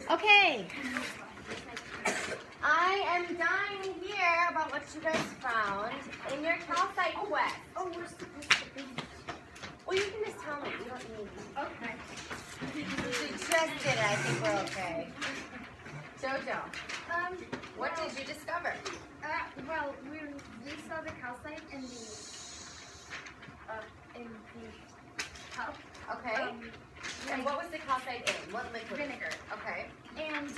Okay. I am dying to hear about what you guys found in your calcite quest. Oh, we're supposed to be. Well, you can just tell me. You don't need me. Okay. You just did it. I think we're okay. Jojo, what did you discover? Well, we saw the calcite in the cup. Okay. And what was the calcite in? What liquid? Vinegar. Okay. And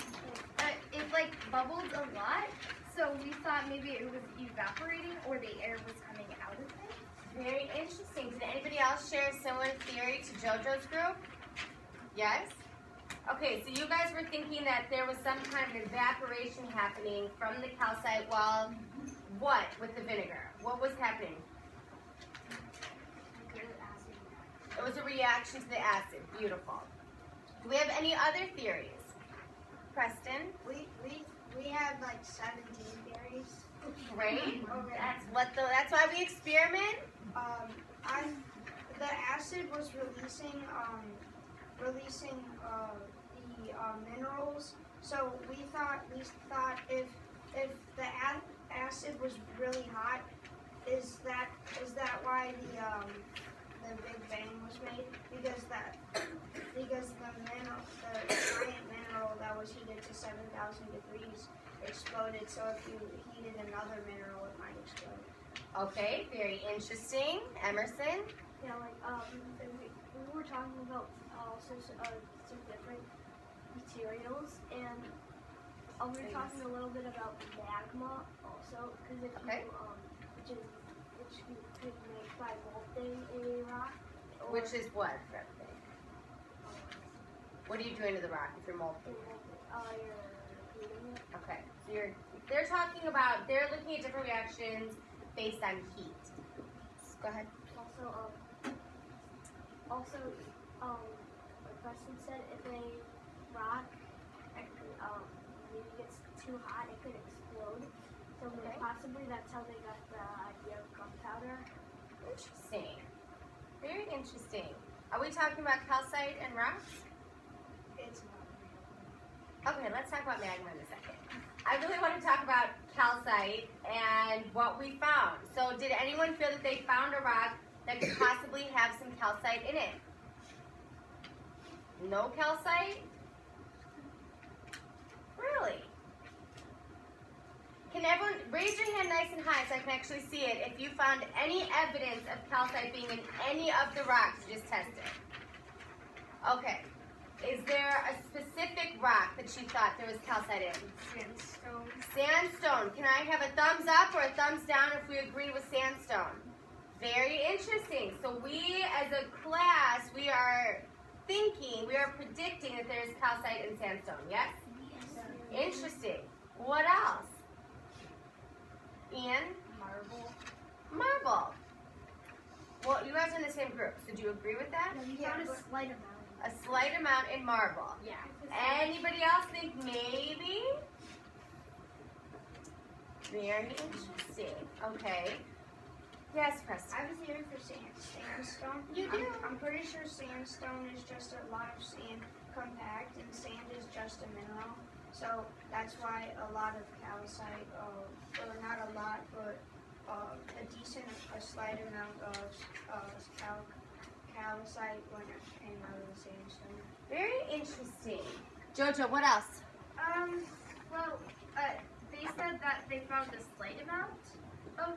it like bubbled a lot, so we thought maybe it was evaporating or the air was coming out of it. Very interesting. Did anybody else share a similar theory to JoJo's group? Yes? Okay, so you guys were thinking that there was some kind of evaporation happening from the calcite while what with the vinegar? What was happening? It was a reaction to the acid. Beautiful. Do we have any other theories? Preston? We have like 17 theories. Great. That's why we experiment. The acid was releasing the minerals. So we thought if the acid was really hot, is that why the Big Bang was made? Because the giant mineral that was heated to 7,000 degrees exploded. So if you heated another mineral, it might explode. Okay, very interesting. Emerson? Yeah, we were talking about also some different materials, and we were talking a little bit about magma also, because if you, which you could make by molting a rock. Which is what? What are you doing to the rock if you're molting? You're heating it. Okay, so they're looking at different reactions based on heat. Go ahead. Also, like Preston said, if a rock maybe gets too hot, it could explode. So possibly that's how they got the idea of gunpowder. Interesting. Very interesting. Are we talking about calcite and rocks? It's not. Okay, let's talk about magma in a second. I really want to talk about calcite and what we found. So did anyone feel that they found a rock that could possibly have some calcite in it? No calcite? Really? Can everyone raise your hand nice and high so I can actually see it if you found any evidence of calcite being in any of the rocks you just tested? Okay. Is there a specific rock that you thought there was calcite in? Sandstone. Sandstone. Can I have a thumbs up or a thumbs down if we agree with sandstone? Very interesting. So we, as a class, we are predicting that there is calcite in sandstone, yes? Yes. Interesting. What else? Ian? Marble. Well, you guys are in the same group, so do you agree with that? We found a slight amount. A slight amount in marble. Yeah. Anybody else think maybe? Very interesting. Okay. Yes, Preston. I have a theory for sandstone. You do? I'm pretty sure sandstone is just a lot of sand compact, and sand is just a mineral. So that's why a lot of calcite, or not a lot, but a slight amount of calcite came out of the sandstone. Very interesting. Jojo, what else? They said that they found a slight amount of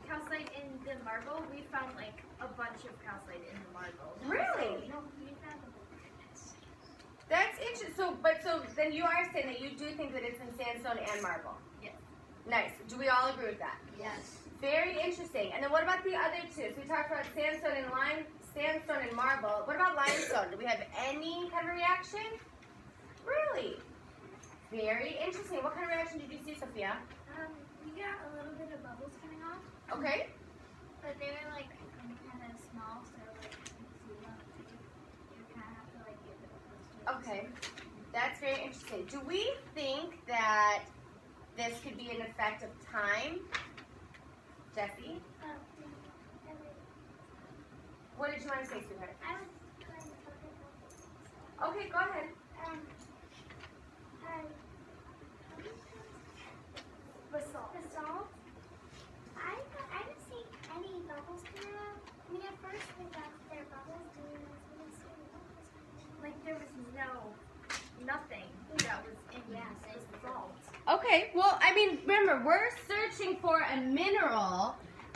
calcite in the marble. We found like a bunch of calcite in the marble. Really? No, we found That's interesting. So then you are saying that you do think that it's in sandstone and marble? Yes. Nice. Do we all agree with that? Yes. Very interesting. And then what about the other two? So we talked about sandstone and marble. What about limestone? Do we have any kind of reaction? Really? Very interesting. What kind of reaction did you see, Sophia? We got a little bit of bubbles coming off, Okay. but they were like kind of small, so like you kind of have to like give it a close. Okay. That's very interesting. Do we think that this could be an effect of time? Jesse? What did you want to say, sweetheart? I was trying to talk about Okay, go ahead. Basalt. Basalt. I didn't see any bubbles coming out. I mean, at first we thought there were bubbles doing this, we didn't see any bubbles coming out. Like there was nothing that was in basalt. Okay, well, I mean, remember, we're searching for a mineral.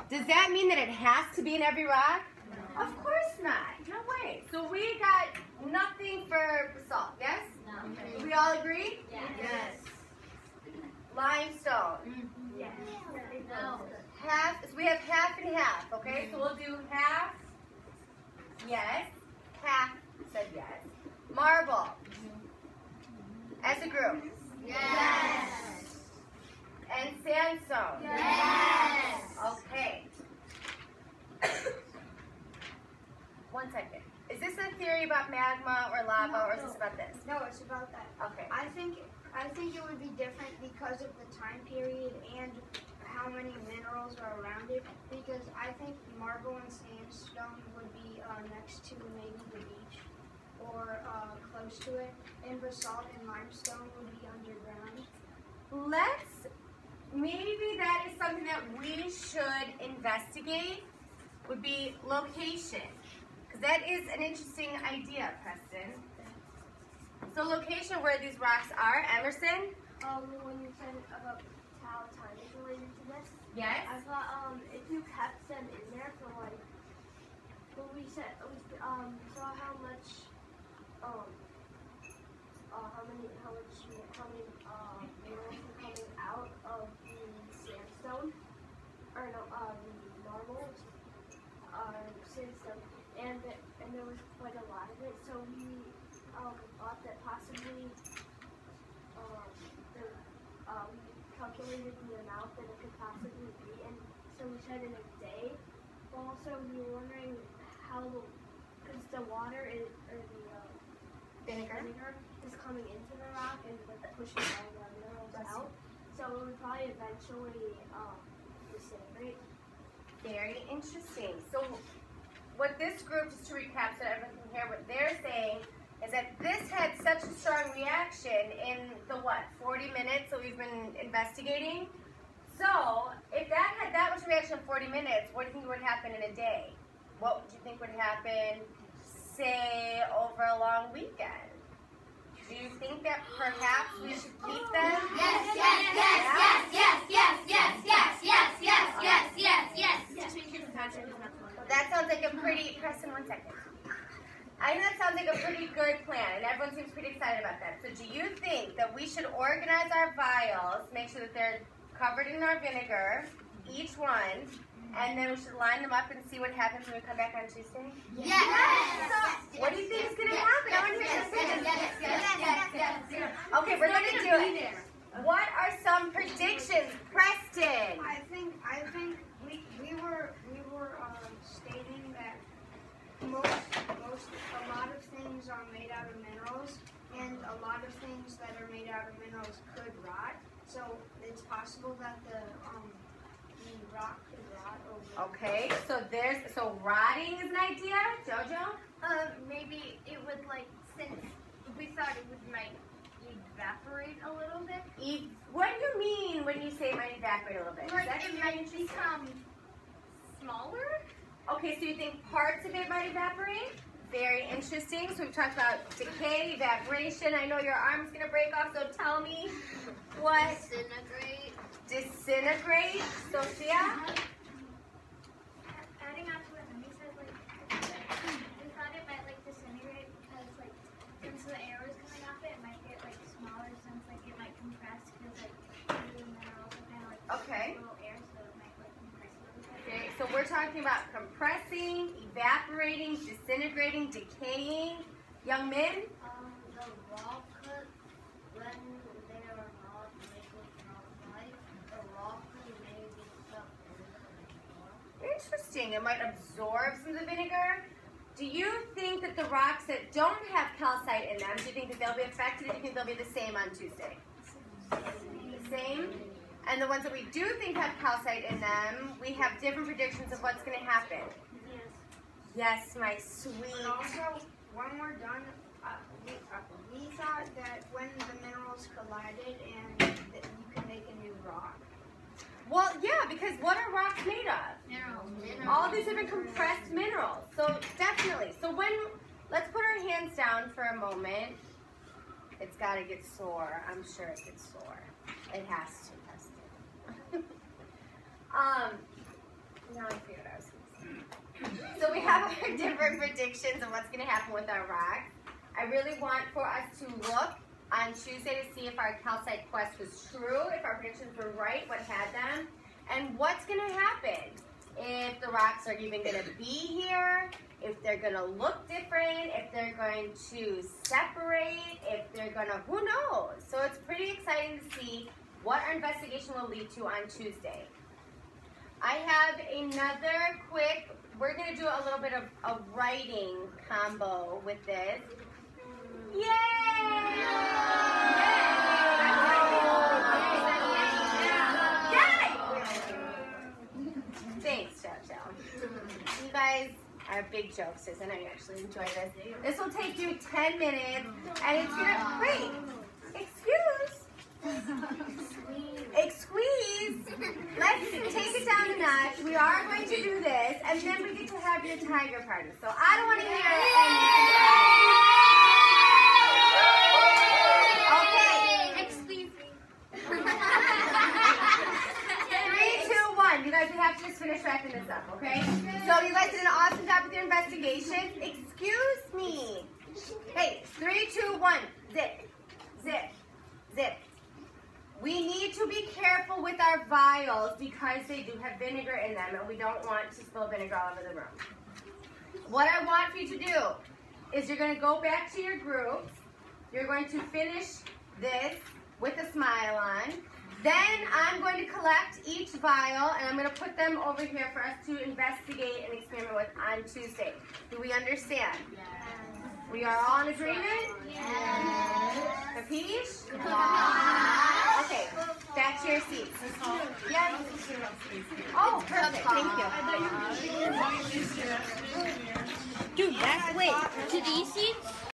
Does that mean that it has to be in every rock? No. Of course not. No way. So we got nothing for basalt, yes? No. Do we all agree? Yes. Limestone. Yes. No. Half, so we have half and half, okay? So we'll do half, yes. Half said yes. Marble. As a group. Yes. And sandstone. Yes. Okay. 1 second. Is this a theory about magma or lava, or is this about this? No, it's about that. Okay. I think it would be different because of the time period and how many minerals are around it. Because I think marble and sandstone would be next to maybe the beach or close to it, and basalt and limestone would be underground. Maybe that is something that we should investigate, would be location. Because that is an interesting idea, Preston. So location where these rocks are, Emerson? When you said about how time is related to this, Yes. I thought if you kept them in there for like, when we said we saw how much minerals were coming out of the sandstone, or no, the marble, sandstone, and there was quite a lot of it. So we thought that possibly we calculated the amount that it could possibly be, and so we said in a day. Also, we were wondering how because the water is, or the vinegar is coming into the rock and like pushing all the minerals out. So it would probably eventually disintegrate. Very interesting. So what this group, just to recap so everyone can hear what they're saying, is that this had such a strong reaction in the 40 minutes that we've been investigating? So if that had that much reaction in 40 minutes, what do you think would happen in a day? What would you think would happen, say, over a long weekend? Do you think that perhaps we should keep them? That sounds like a pretty, Preston, 1 second. I think that sounds like a pretty good plan, and everyone seems pretty excited about that. So do you think that we should organize our vials, make sure that they're covered in our vinegar, each one, and then we should line them up and see what happens when we come back on Tuesday? What do you think is going to happen? I want to hear this. Okay, we're going to do it. What are some predictions, Preston? I think we were stating that a lot of things are made out of minerals, and a lot of things that are made out of minerals could rot. So it's possible that the rock could rot over. Okay, so rotting is an idea, Jojo? Maybe it would since we thought it might evaporate a little bit. What do you mean when you say it might evaporate a little bit? It might become smaller? Okay, so you think parts of it might evaporate? Very interesting. So we've talked about decay, evaporation. I know your arm's going to break off, so tell me what? Disintegrate. Sophia? Adding on to what Emmy said, we thought it might disintegrate because since the air is coming off it, it might get smaller since it might compress because the minerals are kind of Okay. little air, so it might compress a little bit. Okay, so we're talking about compressing, evaporating, disintegrating, decaying. Young men? The rock could, when they are not liquid, not light, the rock could maybe stuck in the water. Interesting. It might absorb some of the vinegar. Do you think that the rocks that don't have calcite in them, do you think that they'll be affected, or do you think they'll be the same on Tuesday? The same? And the ones that we do think have calcite in them, we have different predictions of what's going to happen. Yes, my sweet. And also, when we're done, we thought that when the minerals collided and that you can make a new rock. Well, yeah, because what are rocks made of? Minerals. All these different compressed minerals. So definitely. So let's put our hands down for a moment. It's got to get sore. I'm sure it gets sore. It has to. Now I figured I was going to say. So we have our different predictions of what's going to happen with our rocks. I really want for us to look on Tuesday to see if our calcite quest was true, if our predictions were right, what had them, and what's going to happen. If the rocks are even going to be here, if they're going to look different, if they're going to separate, if they're going to, who knows? So it's pretty exciting to see what our investigation will lead to on Tuesday. I have another quick, we're going to do a little bit of a writing combo with this. Yay! Thanks, Chow. You guys are big jokesters, and I actually enjoy this. This will take you 10 minutes, and it's gonna, wait, Excuse. Let's take it down a notch. We are going to do this, and then we get to have your tiger party. So I don't want to hear anything. Okay. Excuse me. 3, 2, 1. You guys, we have to just finish wrapping this up, okay? So you guys did an awesome job with your investigation. Excuse me. Hey, 3, 2, 1. Zip, zip, zip. We need to be careful with our vials because they do have vinegar in them, and we don't want to spill vinegar all over the room. What I want for you to do is you're going to go back to your groups. You're going to finish this with a smile on. Then I'm going to collect each vial, and I'm going to put them over here for us to investigate and experiment with on Tuesday. Do we understand? Yes. We are all in agreement? Yes. Capiche? Okay, back to your seats. Yes? Oh, perfect. Thank you. Dude, wait. To these seats?